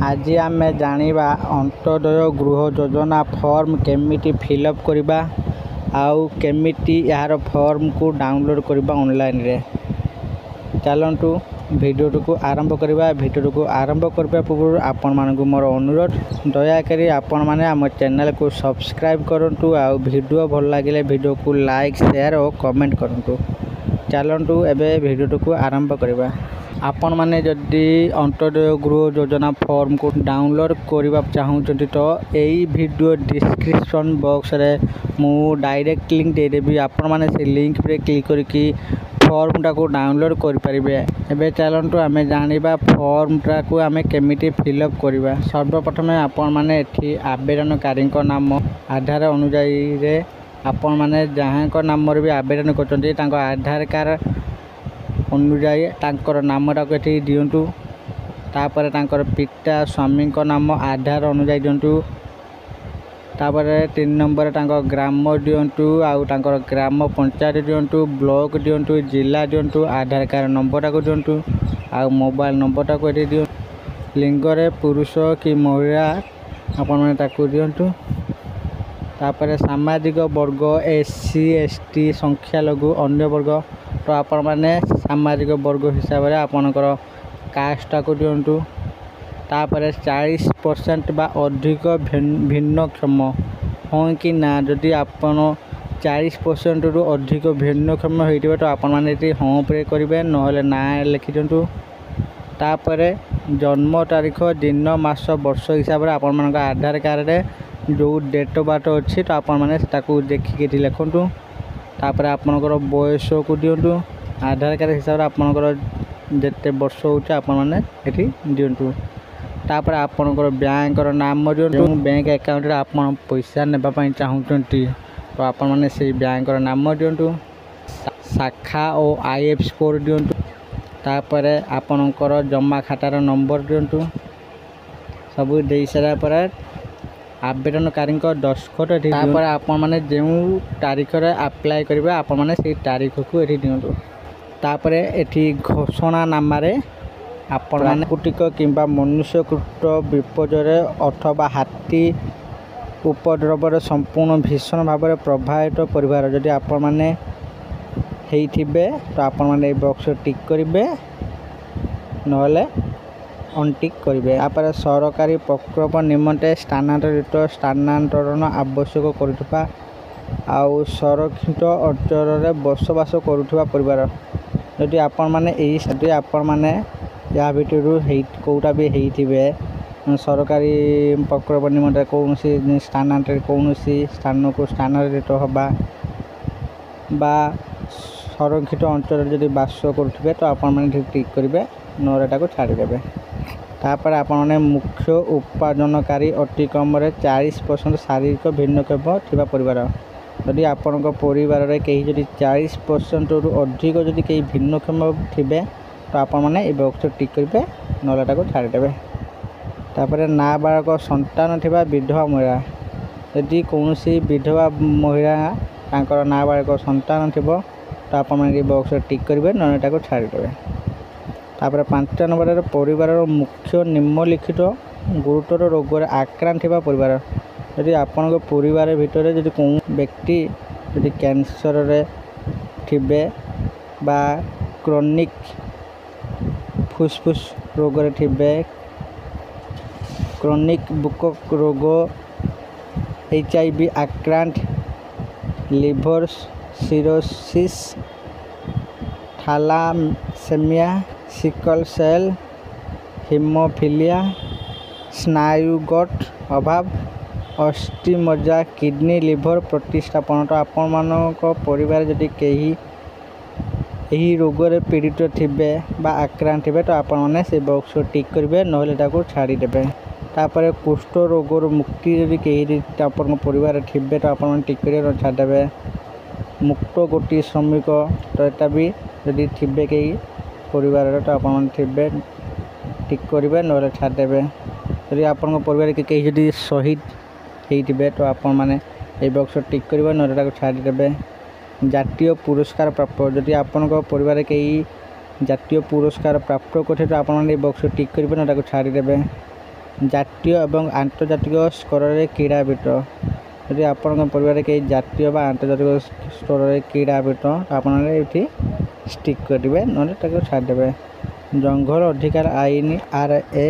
आज आम जाना अंत्योदय गृह योजना फॉर्म केमिटी फिलअप करवा आउ केमिटी यार फॉर्म को डाउनलोड करवा ऑनलाइन रे। चलतु वीडियो को आरंभ करवा। वीडियो को आरंभ करने पूर्व आपण मानक मोर अनुरोध दयाकोरी आपण मैंने आम चैनल को सब्सक्राइब करूँ आउ वीडियो भल लगे वीडियो को लाइक शेयर और कमेंट करूँ। चलतु एबे वीडियो को आरंभ करवा। आपण मैंने जदि अंत्योदय गृह योजना फॉर्म को डाउनलोड करने चाहते तो यही वीडियो डिस्क्रिप्शन बॉक्स रे मु डायरेक्ट लिंक देदेवी। आपण मैंने से लिंक पे क्लिक करके फॉर्म टा को डाउनलोड करें। एबे चलतु आम जाना फॉर्म टा को आम केमिटी फिलअप करवा। सर्वप्रथम आपण मैंने एठी आवेदनकारी नाम आधार अनुजाई आपण मैंने जहाँ नाम भी आवेदन कर आधार कार्ड अनुजाई तांकर नामटा को ये दिंतु। तापर तांकर पिता स्वामी नाम आधार अनुजाई दिंतु। तापर 3 नंबर तांकर ग्राम दिंतु आउ तांकर ग्राम पंचायत दिंतु, ब्लॉक दिंतु, जिला दिंतु, आधार कार्ड नंबरटा को दिंतु आउ मोबाइल नंबरटा को ये दिंतु। लिंगरे पुरुष कि महिला आपण मैंने ताकू दिंतु। तापर सामाजिक वर्ग SC ST संख्यालघु अन्य वर्ग तो आपण मैंने सामाजिक वर्ग हिसाब से आपणकर कास्टा को दिंतु। तापर 40% बा अधिक भिन्नक्षम हाँ कि ना जदि आपण 40% रु अधिक भिन्नक्षम होइथिबे तो आपण माने हाँ पे करेंगे नहले ना लिखि दिंतु। तापर जन्म तारीख दिन मास वर्ष हिसाब से आपण मानक आधार कार्ड रे जो डेट ऑफ बर्थ अच्छी तो आपण मैंने देखिए लिखुँ। तापर आपणकर बयस को दिंतु। आधार कार्ड हिसाब से आपणकर जिते वर्ष होचे आपण मैंने एठी दिंतु। तापर आपणकर बैंक नाम दिंतु। बैंक अकाउंट रे आपण पैसा नेबा पई चाहउचंती तो आपण मैंने से बैंक नाम दिंतु। शाखा और IFSC कोड दिंतु। तापर आपणकर जमा खातार नंबर दिंतु। सब दे सारा पर आवेदनकारी दस्खत तापर आपण मैंने जो तारीख रे अप्लाई करेंगे आपण मैंने से तारीख को ये दिंतु। तापर एठी घोषणा नामारे आपण मैंने प्राकृतिक किंबा मनुष्यकृत विपर्य अथवा हाथी उपद्रवर संपूर्ण भीषण भाव में प्रभावित परिवार जदि आपण मैंने होइथिबे तो आपण मैंने बॉक्स टिक करेंगे नहले अनटिक करेंगे। तापर सरकारी प्रकल्प निमंते स्थानांतरण आवश्यक करुवा आउ संरक्षित अंचल बसवास करुवा परिवार जदि आपण मैंने या भितर कौटा भी होइथिबे सरकारी प्रकल्प निमंते कौन स्थानांतर कौन स्थान को स्थानांतरित होबा बा संरक्षित अंचल जदि बास करुवे तो आपण मैंने टिक करेंगे नरेटा को छाड़देवे। तापर आपने मुख्य उत्पादनकारी अति कम 40% शारीरिक भिन्नक्षम थिबा परिवार यदि आपण परिवार रे कहीं जदि 40% रु अधिक जदि कहीं भिन्नक्षम थिबे तो आपण माने ए बॉक्स टिक करेंगे नलाटा को छाड़देवे। तापर नाबालक संतान थिबा विधवा महिला यदि कौन विधवा महिला तांकर नाबालक संतान थिबो तो आपण माने ए बॉक्स टिक करेंगे नलाटा को छाड़देवे। तापर 5 नंबर परिवार मुख्य निम्नलिखित गुरुतर रोग आक्रांत थिबा परिवार यदि आपण परिवार भितर जदि कौन व्यक्ति जदि कैंसर रे थिबे बा क्रोनिक फुसफुस रोग रे थिबे क्रोनिक बुक रोग HIV आक्रांत liver cirrhosis thalassaemia sickle cell haemophilia स्नायुगत अभाव अस्टिमज्जा किडनी लिवर प्रतिस्थापन तो आपण मानक परिवार जदि कहीं यही रोग रे पीड़ित थिबे बा आक्रांत थिबे तो आपण माने से बॉक्स को टिक करेंगे नहले ताको छाड़ी देबे। तापर कुष्ठ रोग मुक्ति जदि कहीं आपण परिवार थिबे तो आपण माने टिक करेंगे छाड़ देबे। मुक्त गोटी श्रमिक तो एटा भी जदि थिबे कहीं परिवार तो आपण थे टिक करेंगे नहले छाड़देवे। यदि आपण परिवार के कहीं जदि शहीद होते तो आपण मैंने ये बॉक्स टिक करेंगे नहले छाड़देवे। जातीय पुरस्कार प्राप्त जदि आपण परिवार कहीं जातीय पुरस्कार प्राप्त करते तो आपण बॉक्स टिक करेंगे नहले छाड़देवे। ଜାତୀୟ ଏବଂ ଆନ୍ତର୍ଜାତିକ ସ୍ତରରେ କ୍ରୀଡ଼ାବିତ। ଯଦି ଆପଣଙ୍କ ପରିବାରରେ କେହି ଜାତୀୟ ବା ଆନ୍ତର୍ଜାତିକ ସ୍ତରରେ କ୍ରୀଡ଼ାବିତ ଆପଣମାନେ ଏଇଠି ଷ୍ଟିକ୍ କରିବେ, ନହେଲେ ତାକୁ ଛାଡ଼ିଦେବେ। ଜଙ୍ଗଲ ଅଧିକାର ଆଇନ RA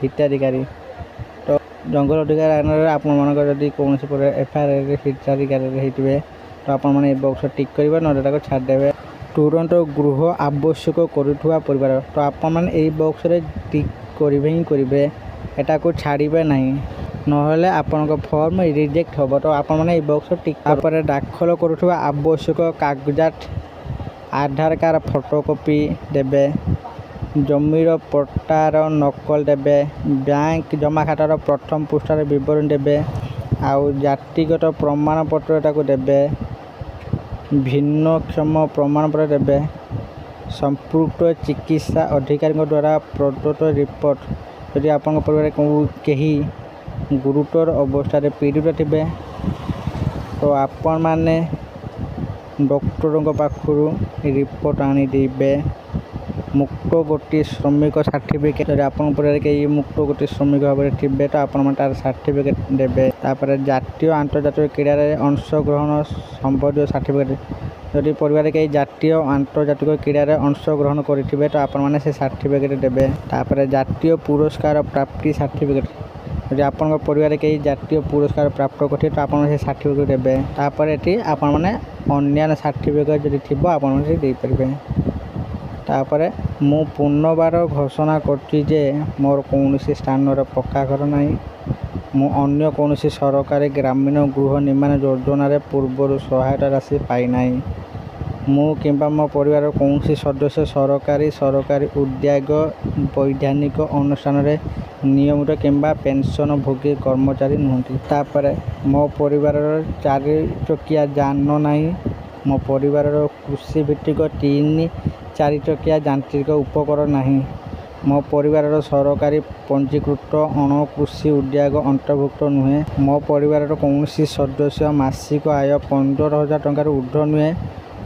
ହିତାଧିକାରୀ। ତ ଜଙ୍ଗଲ ଅଧିକାର ଆଇନରେ ଆପଣମାନଙ୍କର ଯଦି କୌଣସି ପରିବାର FIR ହିତାଧିକାରୀ ହେଇଥିବେ ତ ଆପଣମାନେ ଏ ବକ୍ସ ଟିକ୍ କରିବେ, ନହେଲେ ତାକୁ ଛାଡ଼ିଦେବେ। ତୁରନ୍ତ ଗୃହ ଆବଶ୍ୟକ କରୁଥିବା ପରିବାର, ତ ଆପଣମାନେ ଏଇ ବକ୍ସରେ ଟିକ୍ କରିବେ ହିଁ କରିବେ, ଏଟାକୁ ଛାଡ଼ିବେ ନାହିଁ, ନହେଲେ ଆପଣଙ୍କ ଫର୍ମ ରିଜେକ୍ଟ ହେବ। ତ ଆପଣମାନେ ଏଇ ବକ୍ସ ଟିକ୍। ତାପରେ ଦାଖଲ କରୁଥିବା ଆବଶ୍ୟକ କାଗଜାତ ଆଧାର କାର୍ଡ଼ ଫଟୋକପି ଦେବେ, ଜମିର ପଟ୍ଟାର ନକଲ ଦେବେ, ବ୍ୟାଙ୍କ ଜମାଖାତାର ପ୍ରଥମ ପୃଷ୍ଠାର ବିବରଣୀ ଦେବେ, ଆଉ ଜାତିଗତ ପ୍ରମାଣପତ୍ର ଏଟାକୁ ଦେବେ, ଭିନ୍ନକ୍ଷମ ପ୍ରମାଣପତ୍ର ଦେବେ, ସମ୍ପୃକ୍ତ ଚିକିତ୍ସା ଅଧିକାରୀଙ୍କ ଦ୍ୱାରା ପ୍ରଦତ୍ତ ରିପୋର୍ଟ। ଯଦି ଆପଣଙ୍କ ପରିବାରରେ କେହି ଗୁରୁତର ଅବସ୍ଥାରେ ପୀଡ଼ିତ ଥିବେ ତ ଆପଣମାନେ ଡକ୍ଟରଙ୍କ ପାଖରୁ ରିପୋର୍ଟ ଆଣିଦେବେ। ମୁକ୍ତ ଗୋଟି ଶ୍ରମିକ ସାର୍ଟିଫିକେଟ୍, ଯଦି ଆପଣଙ୍କ ପରିବାରରେ କେହି ମୁକ୍ତ ଗୋଟି ଶ୍ରମିକ ଭାବରେ ଥିବେ ତ ଆପଣମାନେ ତାର ସାର୍ଟିଫିକେଟ୍ ଦେବେ। ତାପରେ ଜାତୀୟ ଆନ୍ତର୍ଜାତିକ କ୍ରୀଡ଼ାରେ ଅଂଶଗ୍ରହଣ ସମ୍ବନ୍ଧୀୟ ସାର୍ଟିଫିକେଟ୍, ଯଦି ପରିବାରରେ କେହି ଜାତୀୟ ଆନ୍ତର୍ଜାତିକ କ୍ରୀଡ଼ାରେ ଅଂଶଗ୍ରହଣ କରିଥିବେ ତ ଆପଣମାନେ ସେ ସାର୍ଟିଫିକେଟ୍ ଦେବେ। ତାପରେ ଜାତୀୟ ପୁରସ୍କାର ପ୍ରାପ୍ତି ସାର୍ଟିଫିକେଟ୍, ଯଦି ଆପଣଙ୍କ ପରିବାରରେ କେହି ଜାତୀୟ ପୁରସ୍କାର ପ୍ରାପ୍ତ କରିଥିବେ ତ ଆପଣମାନେ ସେ ସାର୍ଟିଫିକେଟ୍ ଦେବେ। ତାପରେ ଏଠି ଆପଣମାନେ ଅନ୍ୟାନ୍ୟ ସାର୍ଟିଫିକେଟ୍ ଯଦି ଥିବ ଆପଣମାନେ ସେ ଦେଇପାରିବେ। ତାପରେ ମୁଁ ପୁନର୍ବାର ଘୋଷଣା କରୁଛି ଯେ ମୋର କୌଣସି ସ୍ଥାନରେ ପକ୍କା ଘର ନାହିଁ। ମୁଁ ଅନ୍ୟ କୌଣସି ସରକାରୀ ଗ୍ରାମୀଣ ଗୃହ ନିର୍ମାଣ ଯୋଜନାରେ ପୂର୍ବରୁ ସହାୟତା ରାଶି ପାଇନାହିଁ। ମୁଁ କିମ୍ବା ମୋ ପରିବାରର କୌଣସି ସଦସ୍ୟ ସରକାରୀ ଉଦ୍ୟୋଗ ବୈଧାନିକ ଅନୁଷ୍ଠାନରେ ନିୟମିତ କିମ୍ବା ପେନ୍ସନଭୋଗୀ କର୍ମଚାରୀ ନୁହନ୍ତି। ତାପରେ ମୋ ପରିବାରର 4 ଚକିଆ ଯାନ ନାହିଁ। ମୋ ପରିବାରର କୃଷିଭିତ୍ତିକ 3-4 ଚକିଆ ଯାନ୍ତ୍ରିକ ଉପକରଣ ନାହିଁ। ମୋ ପରିବାରର ସରକାରୀ ପଞ୍ଜୀକୃତ ଅଣକୃଷି ଉଦ୍ୟୋଗ ଅନ୍ତର୍ଭୁକ୍ତ ନୁହେଁ। ମୋ ପରିବାରର କୌଣସି ସଦସ୍ୟ ମାସିକ ଆୟ 15,000 ଟଙ୍କାରୁ ଉର୍ଦ୍ଧ୍ୱ ନୁହେଁ।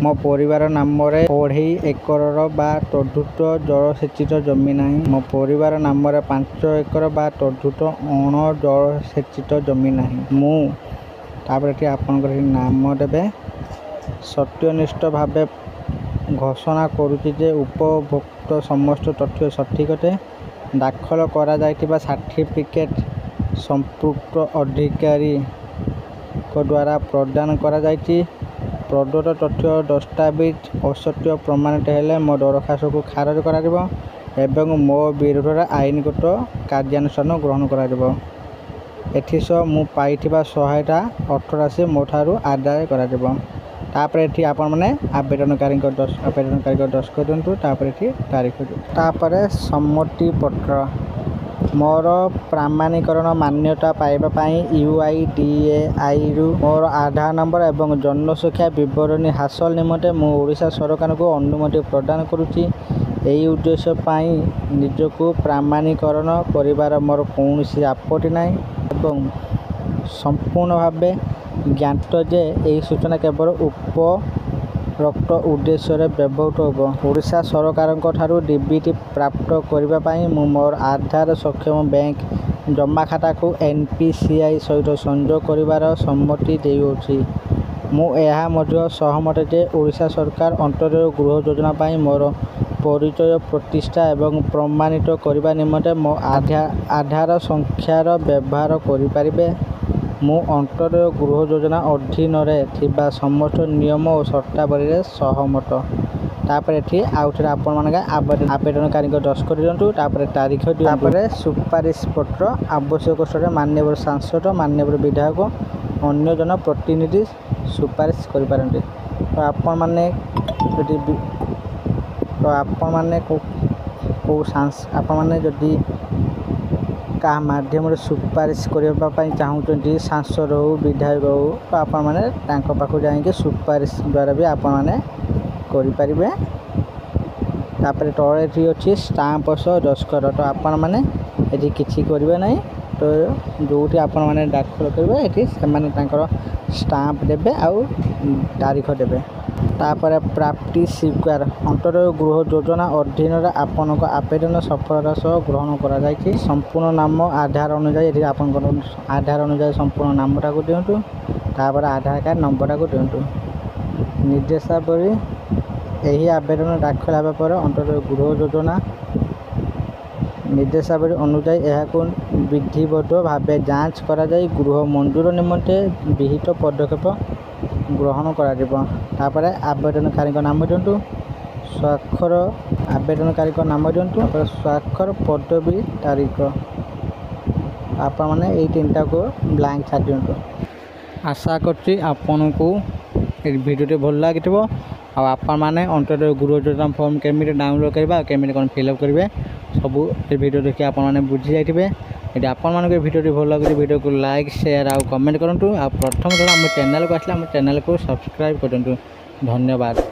ମୋ ପରିବାର ନାମରେ 2.5 ଏକର ବା ତଦୁର୍ଦ୍ଧ୍ୱ ଜଳସେଚିତ ଜମି ନାହିଁ। ମୋ ପରିବାର ନାମରେ 5 ଏକର ବା ତଦୁର୍ଦ୍ଧ୍ୱ ଅଣ-ଜଳସେଚିତ ଜମି ନାହିଁ। ମୁଁ ତାପରେ ଏଠି ଆପଣଙ୍କର ନାମ ଦେବେ। ସତ୍ୟନିଷ୍ଠ ଭାବେ ଘୋଷଣା କରୁଛି ଯେ ଉପଭୋକ୍ତ ସମସ୍ତ ତଥ୍ୟ ସଠିକ୍ ଅଟେ। ଦାଖଲ କରାଯାଇଥିବା ସାର୍ଟିଫିକେଟ୍ ସମ୍ପୃକ୍ତ ଅଧିକାରୀଙ୍କ ଦ୍ୱାରା ପ୍ରଦାନ କରାଯାଇଛି। ପ୍ରଦତ୍ତ ତଥ୍ୟ ଦସ୍ତାବିଜ ଅସତ୍ୟ ପ୍ରମାଣିତ ହେଲେ ମୋ ଦରଖାସ୍ତକୁ ଖାରଜ କରାଯିବ ଏବଂ ମୋ ବିରୁଦ୍ଧରେ ଆଇନଗତ କାର୍ଯ୍ୟାନୁଷ୍ଠାନ ଗ୍ରହଣ କରାଯିବ। ଏଥିସହ ମୁଁ ପାଇଥିବା ସହାୟତା ଅର୍ଥରାଶି ମୋଠାରୁ ଆଦାୟ କରାଯିବ। ତାପରେ ଏଠି ଆପଣମାନେ ଆବେଦନକାରୀଙ୍କ ଦସ୍ତଖତ ଦିଅନ୍ତୁ। ତାପରେ ଏଠି ତାରିଖ ଦିଅନ୍ତୁ। ତାପରେ ସମ୍ମତି ପତ୍ର। ମୋର ପ୍ରମାଣୀକରଣ ମାନ୍ୟତା ପାଇବା ପାଇଁ UIDAIରୁ ମୋର ଆଧାର ନମ୍ବର ଏବଂ ଜନସଂଖ୍ୟା ବିବରଣୀ ହାସଲ ନିମନ୍ତେ ମୁଁ ଓଡ଼ିଶା ସରକାରଙ୍କୁ ଅନୁମତି ପ୍ରଦାନ କରୁଛି। ଏହି ଉଦ୍ଦେଶ୍ୟ ପାଇଁ ନିଜକୁ ପ୍ରମାଣୀକରଣ କରିବାର ମୋର କୌଣସି ଆପତ୍ତି ନାହିଁ ଏବଂ ସମ୍ପୂର୍ଣ୍ଣ ଭାବେ ଜ୍ଞାତ ଯେ ଏହି ସୂଚନା କେବଳ ଉପରୋକ୍ତ ଉଦ୍ଦେଶ୍ୟରେ ବ୍ୟବହୃତ ହେବ। ଓଡ଼ିଶା ସରକାରଙ୍କ ଠାରୁ DBT ପ୍ରାପ୍ତ କରିବା ପାଇଁ ମୁଁ ମୋର ଆଧାର ସକ୍ଷମ ବ୍ୟାଙ୍କ ଜମାଖାତାକୁ NPCI ସହିତ ସଂଯୋଗ କରିବାର ସମ୍ମତି ଦେଉଅଛି। ମୁଁ ଏହା ମଧ୍ୟ ସହମତ ଯେ ଓଡ଼ିଶା ସରକାର ଅନ୍ତର୍ଗତ ଗୃହ ଯୋଜନା ପାଇଁ ମୋର ପରିଚୟ ପ୍ରତିଷ୍ଠା ଏବଂ ପ୍ରମାଣିତ କରିବା ନିମନ୍ତେ ମୋ ଆଧାର ସଂଖ୍ୟାର ବ୍ୟବହାର କରିପାରିବେ। ମୁଁ ଅନ୍ତର୍ଗତ ଗୃହ ଯୋଜନା ଅଧୀନରେ ଥିବା ସମସ୍ତ ନିୟମ ଓ ସର୍ତ୍ତାବଳୀରେ ସହମତ। ତାପରେ ଏଠି ଆଉଥରେ ଆପଣମାନେ ଆବେଦନକାରୀଙ୍କ ଦସ୍ତଖତ ଦିଅନ୍ତୁ। ତାପରେ ତାରିଖ ଦିଅନ୍ତୁ। ତାପରେ ସୁପାରିଶ ପତ୍ର ଆବଶ୍ୟକ ସ୍ଥଳରେ ମାନ୍ୟବର ସାଂସଦ, ମାନ୍ୟବର ବିଧାୟକ, ଅନ୍ୟ ଜନ ପ୍ରତିନିଧି ସୁପାରିଶ କରିପାରନ୍ତି। ତ ଆପଣମାନେ ଯଦି କାହା ମାଧ୍ୟମରେ ସୁପାରିଶ କରିବା ପାଇଁ ଚାହୁଁଛନ୍ତି, ସାଂସଦ ହେଉ ବିଧାୟକ ହେଉ, ତ ଆପଣମାନେ ତାଙ୍କ ପାଖକୁ ଯାଇକି ସୁପାରିଶ ଦ୍ୱାରା ବି ଆପଣମାନେ କରିପାରିବେ। ତାପରେ ତଳେ ଏଠି ଅଛି ଷ୍ଟାମ୍ପ ସହ ଦସ୍ତଖତ। ତ ଆପଣମାନେ ଏଠି କିଛି କରିବେ ନାହିଁ। ତ ଯେଉଁଠି ଆପଣମାନେ ଦାଖଲ କରିବେ ଏଠି ସେମାନେ ତାଙ୍କର ଷ୍ଟାମ୍ପ ଦେବେ ଆଉ ତାରିଖ ଦେବେ। तापर प्राप्ति स्वीकार अंत्योदय गृह योजना अधीन आपण आवेदन सफलता सह ग्रहण कर संपूर्ण नाम आधार अनुजाई आप आधार अनुजाई संपूर्ण नामटा को दिंतु तापर आधार कार्ड नंबरटा को दिंतु निर्देशावली यही आवेदन दाखल होगा पर अंत्योदय गृह योजना निर्देशावली अनुजाई यह विधिबद्ध भाव जांच करा जाय गृह मंजूर निमंते विहित पदक्षेप ग्रहण कर आवेदनकारी नाम दिंतु स्वाक्षर आवेदनकारी नाम दिंतु स्वाक्षर पदवी तारीख आप मैंने ये तीनटा को ब्लैंक छाड़ दिंतु। आशा करछि आपन को भिडियोटी भल लगी आपण मैंने अंत्योदय गृह योजना फॉर्म केमी डाउनलोड करवा केमी कौन फिलअप करेंगे सबू ये वीडियो देखिए आप बुझी जाइए यदि आपण मानक भिडियोटी भल लगे वीडियो को लाइक शेयर आउ कमेंट करूँ आ प्रथम थोड़ा आम चैनल को आसला आम चैनल को सब्सक्राइब करूँ। धन्यवाद।